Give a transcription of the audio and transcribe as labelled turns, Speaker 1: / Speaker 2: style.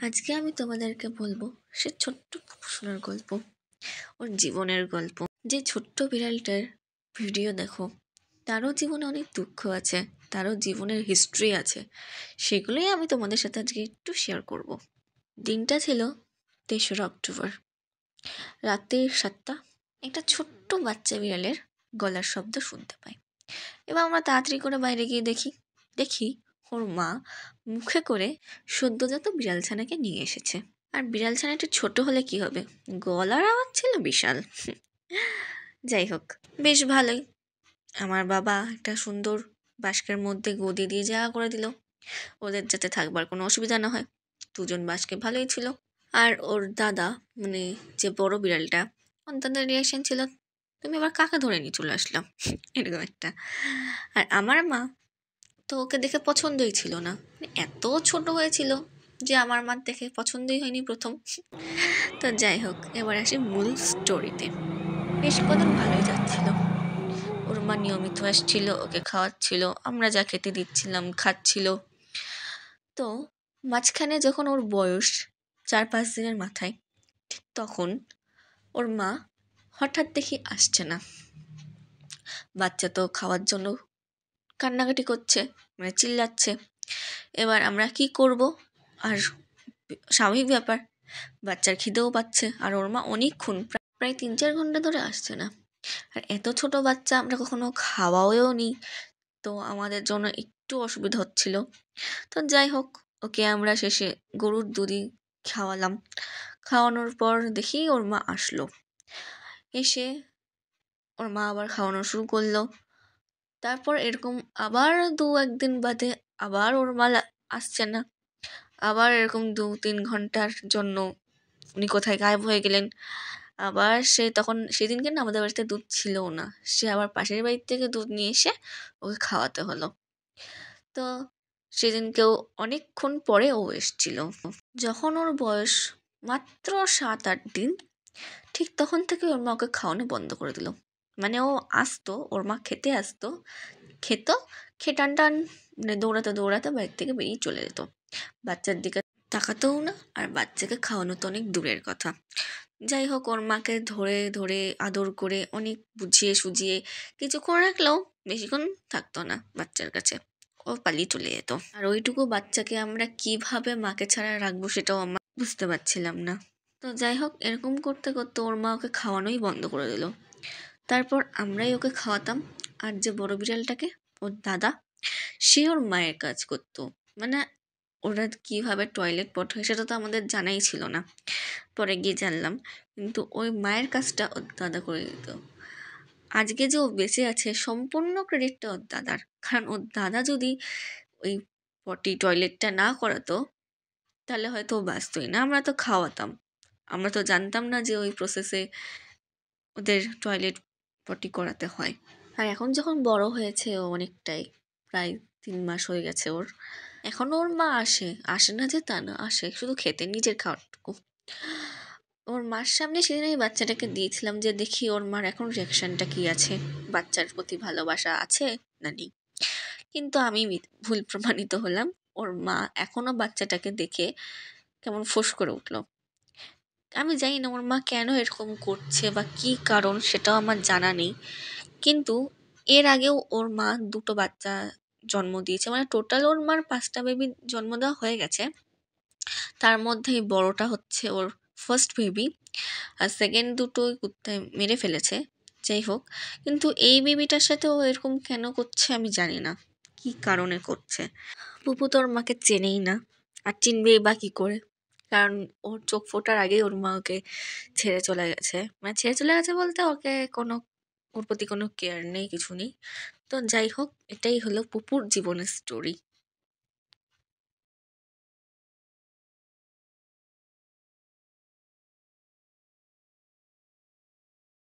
Speaker 1: আজকে আমি তোমাদেরকে বলবো সে ছোট্ট সোনার গল্প, ওর জীবনের গল্প। যে ছোট্ট বিড়ালটার ভিডিও দেখো, তারও জীবনে অনেক দুঃখ আছে, তারও জীবনের হিস্ট্রি আছে, সেগুলোই আমি তোমাদের সাথে আজকে একটু শেয়ার করব। দিনটা ছিল 3রা অক্টোবর, রাতে 7টা। একটা ছোট্ট বাচ্চা বিড়ালের গলার শব্দ শুনতে পাই। এবার আমরা তাড়াতাড়ি করে বাইরে গিয়ে দেখি ওর মা মুখে করে সদ্যজাত বিড়াল ছানাকে নিয়ে এসেছে। আর বিড়াল ছানা একটু ছোট হলে কি হবে, গলার আওয়াজ ছিল বিশাল। যাই হোক, বেশ ভালোই। আমার বাবা একটা সুন্দর বাস্কের মধ্যে গদি দিয়ে জায়গা করে দিল, ওদের যাতে থাকবার কোনো অসুবিধা না হয়। 2জন বাস্কে ভালোই ছিল। আর ওর দাদা, মানে যে বড় বিড়ালটা, ওর দাদার রিয়াকশন ছিল, তুমি আবার কাকে ধরে নিয়ে চলে আসলাম, এরকম একটা। আর আমার মা তো ওকে দেখে পছন্দই ছিল না, এত ছোট হয়েছিল যে আমার মার দেখে পছন্দই হয়নি প্রথম। তো যাই হোক, এবার আসি মূল স্টোরিতে। বেশ কদিন ভালোই যাচ্ছিল, ওর মা নিয়মিত আসছিল, ওকে খাওয়াচ্ছিল, আমরা যা খেতে দিচ্ছিলাম খাচ্ছিল। তো মাঝখানে যখন ওর বয়স 4-5 দিনের মাথায়, ঠিক তখন ওর মা হঠাৎ দেখি আসছে না। বাচ্চা তো খাওয়ার জন্য কান্নাকাটি করছে, মানে চিল্লাচ্ছে। এবার আমরা কি করব, আর স্বাভাবিক ব্যাপার, বাচ্চার খিদেও পাচ্ছে, আর ওর মা অনেকক্ষণ, প্রায় 3-4 ঘন্টা ধরে আসছে না। আর এত ছোট বাচ্চা আমরা কখনো খাওয়াও নি, তো আমাদের জন্য একটু অসুবিধা হচ্ছিল। তো যাই হোক, ওকে আমরা শেষে গরুর দুধই খাওয়ালাম। খাওয়ানোর পর দেখি ওর মা আসলো। এসে ওর মা আবার খাওয়ানো শুরু করলো। তারপর এরকম আবার 2-1 দিন বাদে আবার ওর মা আসছে না। আবার এরকম 2-3 ঘন্টার জন্য উনি কোথায় গায়েব হয়ে গেলেন। আবার সে তখন সেদিনকে না আমাদের বাড়িতে দুধ ছিলও না, সে আবার পাশের বাড়ির থেকে দুধ নিয়ে এসে ওকে খাওয়াতে হলো। তো সেদিনকেও অনেকক্ষণ পরে ও এসছিল। যখন ওর বয়স মাত্র 7-8 দিন, ঠিক তখন থেকে ওর মা ওকে খাওয়ানো বন্ধ করে দিল। মানে ও আসতো, ওর মা খেতে আসতো, খেত, খেয়ে টান মানে দৌড়াতে দৌড়াতে বাড়ির থেকে বেরিয়ে চলে যেত। বাচ্চার দিকে তাকাতেও না, আর বাচ্চাকে খাওয়ানো তো অনেক দূরের কথা। যাই হোক, ওর মাকে ধরে ধরে আদর করে অনেক বুঝিয়ে সুঝিয়ে কিছুক্ষণ রাখলেও বেশিক্ষণ থাকতো না বাচ্চার কাছে, ও পালিয়ে চলে যেত। আর ওইটুকু বাচ্চাকে আমরা কিভাবে মাকে ছাড়া রাখবো সেটাও আমরা বুঝতে পারছিলাম না। তো যাই হোক, এরকম করতে করতে ওর মা ওকে খাওয়ানোই বন্ধ করে দিল। তারপর আমরাই ওকে খাওয়াতাম। আর যে বড় বিড়ালটাকে, ওর দাদা, সে ওর মায়ের কাজ করতো। মানে ওরা কীভাবে টয়লেট পট হয় সেটা তো আমাদের জানাই ছিল না, পরে গিয়ে জানলাম। কিন্তু ওই মায়ের কাজটা ওর দাদা করে দিত। আজকে যে ও বেঁচে আছে সম্পূর্ণ ক্রেডিটটা ওর দাদার, কারণ ওর দাদা যদি ওই পটি টয়লেটটা না করাতো তাহলে হয়তো ও বাঁচতই না। আমরা তো খাওয়াতাম, আমরা তো জানতাম না যে ওই প্রসেসে ওদের টয়লেট পটি করাতে হয়। আর এখন যখন বড় হয়েছে ও অনেকটাই, প্রায় 3 মাস হয়ে গেছে ওর, এখনও ওর মা আসে না যে তা না, আসে শুধু খেতে, নিজের খাওয়াটুকু। ওর মার সামনে সেদিন আমি বাচ্চাটাকে দিয়েছিলাম যে দেখি ওর মার এখন রিয়াকশানটা কী আছে, বাচ্চার প্রতি ভালোবাসা আছে না নেই। কিন্তু আমি ভুল প্রমাণিত হলাম। ওর মা এখনও বাচ্চাটাকে দেখে কেমন ফোঁস করে উঠল। আমি জানি না ওর মা কেন এরকম করছে বা কী কারণ, সেটাও আমার জানা নেই। কিন্তু এর আগেও ওর মা 2টো বাচ্চা জন্ম দিয়েছে, মানে টোটাল ওর মার 5টা বেবি জন্ম দেওয়া হয়ে গেছে। তার মধ্যে এই বড়টা হচ্ছে ওর ফার্স্ট বেবি, আর সেকেন্ড দুটোই কুত্তায় মেরে ফেলেছে। যাই হোক, কিন্তু এই বেবিটার সাথে ও এরকম কেন করছে আমি জানি না, কী কারণে করছে। পুপু তো ওর মাকে চেনেই না, আর চিনবেই বা কী করে, কারণ ওর চোখ ফোটার আগেই ওর মা ওকে ছেড়ে চলে গেছে। মানে ছেড়ে চলে গেছে বলতে ওকে কোনো, ওর প্রতি কোনো কেয়ার নেই, কিছু নেই। তো যাই হোক, এটাই হলো পুপুর জীবনের স্টোরি।